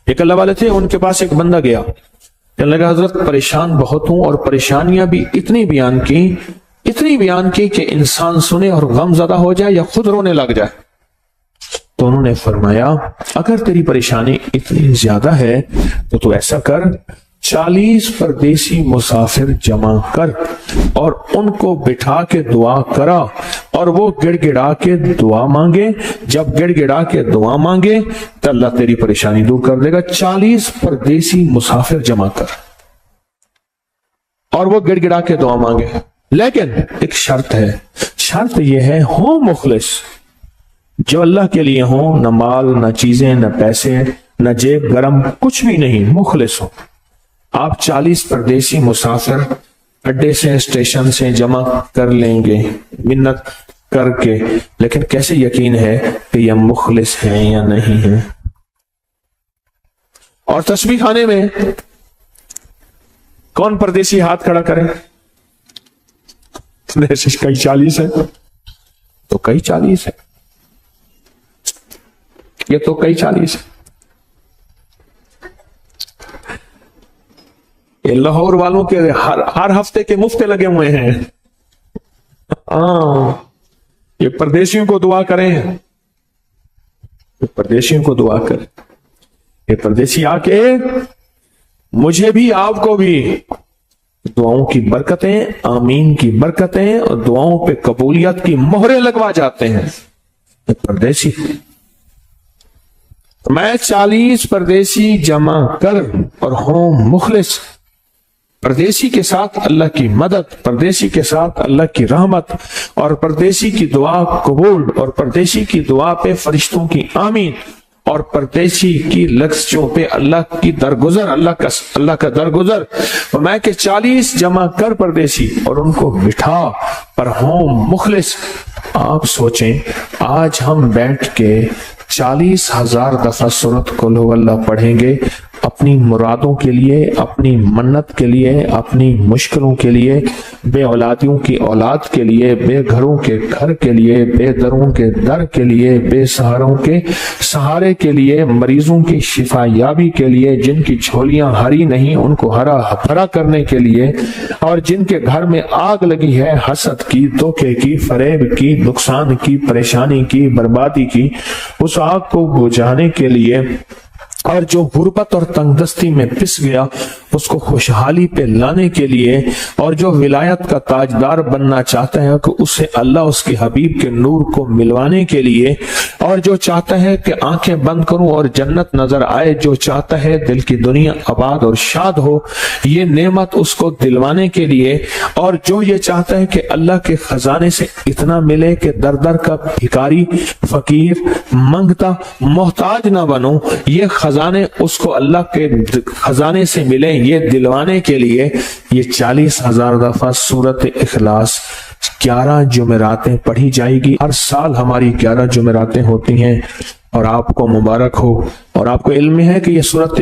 ایک اللہ والے تھے، ان کے پاس ایک بندہ گیا، کہنے لگا حضرت پریشان بہت ہوں، اور پریشانیاں بھی اتنی بیان کی کہ انسان سنے اور غم زدہ ہو جائے یا خود رونے لگ جائے۔ تو انہوں نے فرمایا اگر تیری پریشانی اتنی زیادہ ہے تو ایسا کر، 40 پردیسی مسافر جمع کر اور ان کو بٹھا کے دعا کرا، اور وہ گڑ گڑا کے دعا مانگے۔ جب گڑ گڑا کے دعا مانگے تو اللہ تیری پریشانی دور کر دے گا۔ 40 پردیسی مسافر جمع کر اور وہ گڑ گڑا کے دعا مانگے، لیکن ایک شرط ہے، شرط یہ ہے ہو مخلص، جو اللہ کے لیے ہوں، نہ مال نہ چیزیں نہ پیسے نہ جیب گرم، کچھ بھی نہیں، مخلص ہو۔ آپ 40 پردیسی مسافر اڈے سے اسٹیشن سے جمع کر لیں گے منت کر کے، لیکن کیسے یقین ہے کہ یہ مخلص ہیں یا نہیں ہیں؟ اور تسبیح خانے میں کون پردیسی ہاتھ کھڑا کرے؟ کئی 40 ہے تو کئی 40 ہے، یہ تو کئی 40 ہے۔ یہ لاہور والوں کے ہر ہفتے کے مفتے لگے ہوئے ہیں۔ یہ پردیسیوں کو دعا کریں، یہ پردیسیوں کو دعا کریں، یہ پردیسی آ کے مجھے بھی آپ کو بھی دعاؤں کی برکتیں، آمین کی برکتیں اور دعاؤں پہ قبولیت کی مہریں لگوا جاتے ہیں یہ پردیسی۔ میں 40 پردیسی جمع کر اور ہوں مخلص، پردیسی کے ساتھ اللہ کی مدد، پردیسی کے ساتھ اللہ کی رحمت، اور پردیسی کی دعا قبول، اور پردیسی کی دعا پہ فرشتوں کی آمین، اور پردیسی کی لفظوں پہ اللہ کی درگزر، اللہ کا درگزر۔ اور میں کہ 40 جمع کر پردیسی اور ان کو بٹھا پر ہوں مخلص۔ آپ سوچیں آج ہم بیٹھ کے 40,000 دفعہ سورۃ قل ہو اللہ پڑھیں گے اپنی مرادوں کے لیے، اپنی منت کے لیے، اپنی مشکلوں کے لیے، بے اولادیوں کی اولاد کے لیے، بے گھروں کے گھر کے لیے، بے دروں کے در کے لیے، بے سہاروں کے سہارے کے لیے، مریضوں کی شفا یابی کے لیے، جن کی جھولیاں ہری نہیں ان کو ہرا بھرا کرنے کے لیے، اور جن کے گھر میں آگ لگی ہے حسد کی، دھوکے کی، فریب کی، نقصان کی، پریشانی کی، بربادی کی، اس آگ کو بجھانے کے لیے، اور جو غربت اور تنگ دستی میں پس گیا اس کو خوشحالی پہ لانے کے لیے، اور جو ولایت کا تاجدار بننا چاہتا ہے کہ اسے اللہ اس کے حبیب کے نور کو ملوانے کے لیے، اور جو چاہتا ہے کہ آنکھیں بند کروں اور جنت نظر آئے، جو چاہتا ہے دل کی دنیا آباد اور شاد ہو، یہ نعمت اس کو دلوانے کے لیے، اور جو یہ چاہتا ہے کہ اللہ کے خزانے سے اتنا ملے کہ در در کا بھکاری، فقیر، منگتا، محتاج نہ بنو، یہ خزانے اس کو اللہ کے خزانے سے ملے، یہ دلوانے کے لیے یہ 40,000 دفعہ سورۃ اخلاص 11 جمعراتیں پڑھی جائے گی۔ ہر سال ہماری 11 جمعراتیں ہوتی ہیں، اور آپ کو مبارک ہو۔ اور آپ کو علم ہے کہ یہ سورۃ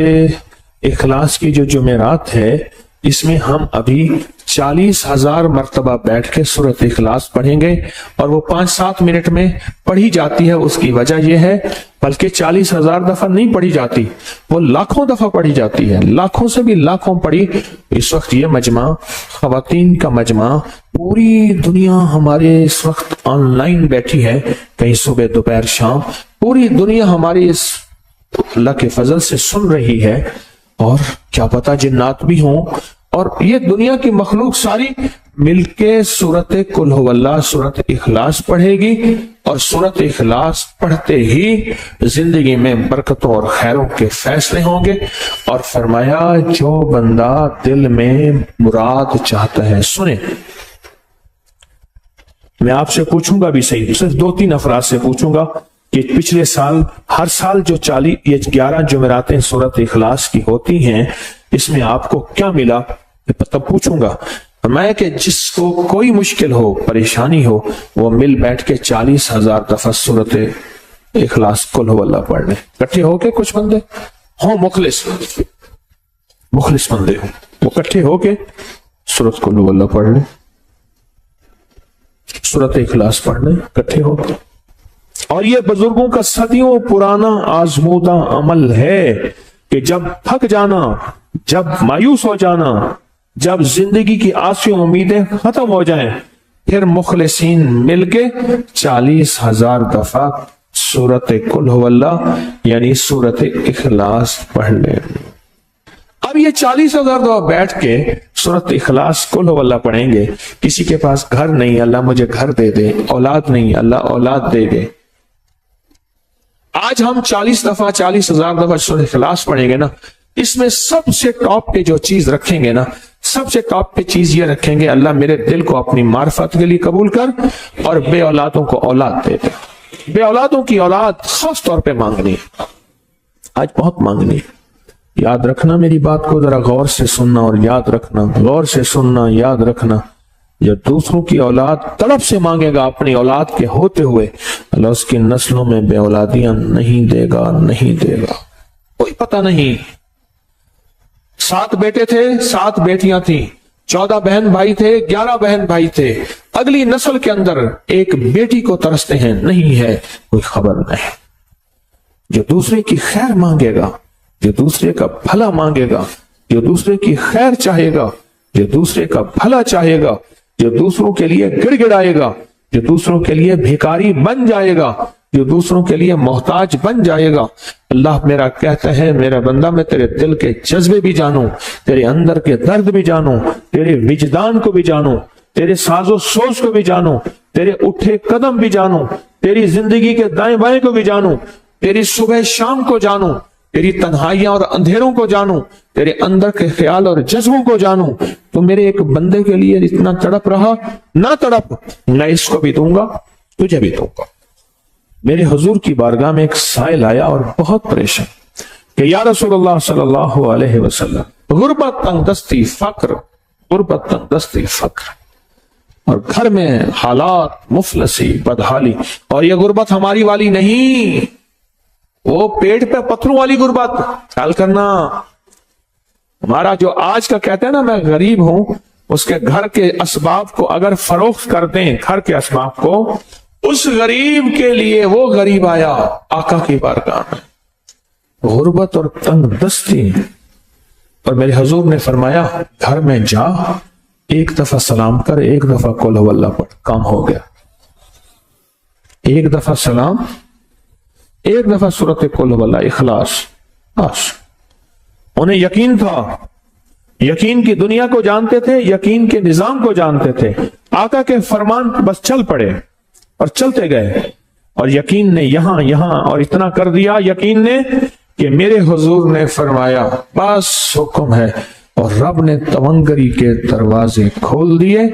اخلاص کی جو جمعرات ہے اس میں ہم ابھی 40,000 مرتبہ بیٹھ کے سورۃ اخلاص پڑھیں گے، اور وہ 5-7 منٹ میں پڑھی جاتی ہے۔ اس کی وجہ یہ ہے بلکہ 40,000 دفعہ نہیں پڑھی جاتی، وہ لاکھوں دفعہ پڑھی جاتی ہے، لاکھوں سے بھی لاکھوں پڑھی۔ اس وقت یہ مجمع، خواتین کا مجمع، پوری دنیا ہمارے اس وقت آن لائن بیٹھی ہے، کہیں صبح دوپہر شام، پوری دنیا ہماری اس اللہ کے فضل سے سن رہی ہے، اور کیا پتا جنات بھی ہوں، اور یہ دنیا کی مخلوق ساری مل کے سورۃ قل ہو اللہ، سورۃ اخلاص پڑھے گی، اور سورۃ اخلاص پڑھتے ہی زندگی میں برکتوں اور خیروں کے فیصلے ہوں گے۔ اور فرمایا جو بندہ دل میں مراد چاہتا ہے، سنیں میں آپ سے پوچھوں گا بھی صحیح، صرف 2-3 افراد سے پوچھوں گا کہ پچھلے سال، ہر سال جو 11 جمعراتیں سورۃ اخلاص کی ہوتی ہیں، اس میں آپ کو کیا ملا؟ تب پوچھوں گا میں کہ جس کو کوئی مشکل ہو، پریشانی ہو، وہ مل بیٹھ کے 40,000 دفعہ سورۃ اخلاص قل ہو اللہ پڑھ لیں، اکٹھے ہو کے۔ کچھ بندے ہوں مخلص بندے ہوں، وہ اکٹھے ہو کے سورۃ قل ہو اللہ پڑھ لیں، سورۃ اخلاص پڑھ لیں اکٹھے ہو کے۔ اور یہ بزرگوں کا صدیوں پرانا آزمودہ عمل ہے، کہ جب تھک جانا، جب مایوس ہو جانا، جب زندگی کی آسیاں امیدیں ختم ہو جائیں، پھر مخلصین مل کے 40,000 دفعہ سورت قل هو اللہ یعنی سورت اخلاص پڑھ لیں۔ اب یہ 40,000 دفعہ بیٹھ کے سورت اخلاص قل هو اللہ پڑھیں گے۔ کسی کے پاس گھر نہیں، اللہ مجھے گھر دے دے، اولاد نہیں، اللہ اولاد دے دے۔ آج ہم 40,000 دفعہ سورت اخلاص پڑھیں گے نا، اس میں سب سے ٹاپ پہ جو چیز رکھیں گے نا، سب سے ٹاپ پہ چیز یہ رکھیں گے، اللہ میرے دل کو اپنی معرفت کے لیے قبول کر اور بے اولادوں کو اولاد دے دے۔ بے اولادوں کی اولاد خاص طور پہ مانگنی ہے، آج بہت مانگنی ہے۔ یاد رکھنا میری بات کو ذرا غور سے سننا اور یاد رکھنا، غور سے سننا، یاد رکھنا۔ جو دوسروں کی اولاد طلب سے مانگے گا اپنی اولاد کے ہوتے ہوئے، اللہ اس کی نسلوں میں بے اولادیاں نہیں دے گا، نہیں دے گا۔ کوئی پتہ نہیں، 7 بیٹے تھے، 7 بیٹیاں تھیں، 14 بہن بھائی تھے، 11 بہن بھائی تھے، اگلی نسل کے اندر ایک بیٹی کو ترستے ہیں، نہیں ہے، کوئی خبر نہیں۔ جو دوسرے کی خیر مانگے گا، جو دوسرے کا بھلا مانگے گا، جو دوسرے کی خیر چاہے گا، جو دوسرے کا بھلا چاہے گا، جو دوسروں کے لیے گڑ گڑائے گا، جو دوسروں کے لیے بھیکاری بن جائے گا، جو دوسروں کے لیے محتاج بن جائے گا، اللہ میرا کہتا ہے میرا بندہ میں تیرے دل کے جذبے بھی جانوں، تیرے اندر کے درد بھی جانوں، تیرے وجدان کو بھی جانوں، تیرے ساز و سوچ کو بھی جانوں، تیرے اٹھے قدم بھی جانوں، تیری زندگی کے دائیں بائیں کو بھی جانوں، تیری صبح شام کو جانوں، تیری تنہائیاں اور اندھیروں کو جانوں، تیرے اندر کے خیال اور جذبوں کو جانوں۔ تو میرے ایک بندے کے لیے اتنا تڑپ رہا، نہ تڑپ، میں اس کو بھی دوں گا، تجھے بھی دوں گا۔ میرے حضور کی بارگاہ میں ایک سائل آیا اور بہت پریشان کہ یا رسول اللہ صلی اللہ علیہ وسلم، غربت، تنگ دستی، فقر، غربت، تنگ دستی، فقر، اور گھر میں حالات مفلسی، بدحالی، اور یہ غربت ہماری والی نہیں، وہ پیٹ پہ پتھروں والی غربت۔ خیال کرنا، ہمارا جو آج کا کہتے ہیں نا میں غریب ہوں، اس کے گھر کے اسباب کو اگر فروخت کر دیں، گھر کے اسباب کو، اس غریب کے لیے وہ غریب آیا آقا کی بارگاہ میں، غربت اور تنگ دستی، اور میرے حضور نے فرمایا گھر میں جا، ایک دفعہ سلام کر، ایک دفعہ قل هو اللہ پڑھ، کام ہو گیا۔ ایک دفعہ سلام، ایک دفعہ سورت قل هو اللہ، اخلاص، بس۔ انہیں یقین تھا، یقین کی دنیا کو جانتے تھے، یقین کے نظام کو جانتے تھے، آقا کے فرمان بس چل پڑے اور چلتے گئے، اور یقین نے یہاں اور اتنا کر دیا، یقین نے کہ میرے حضور نے فرمایا بس حکم ہے، اور رب نے تونگری کے دروازے کھول دیے۔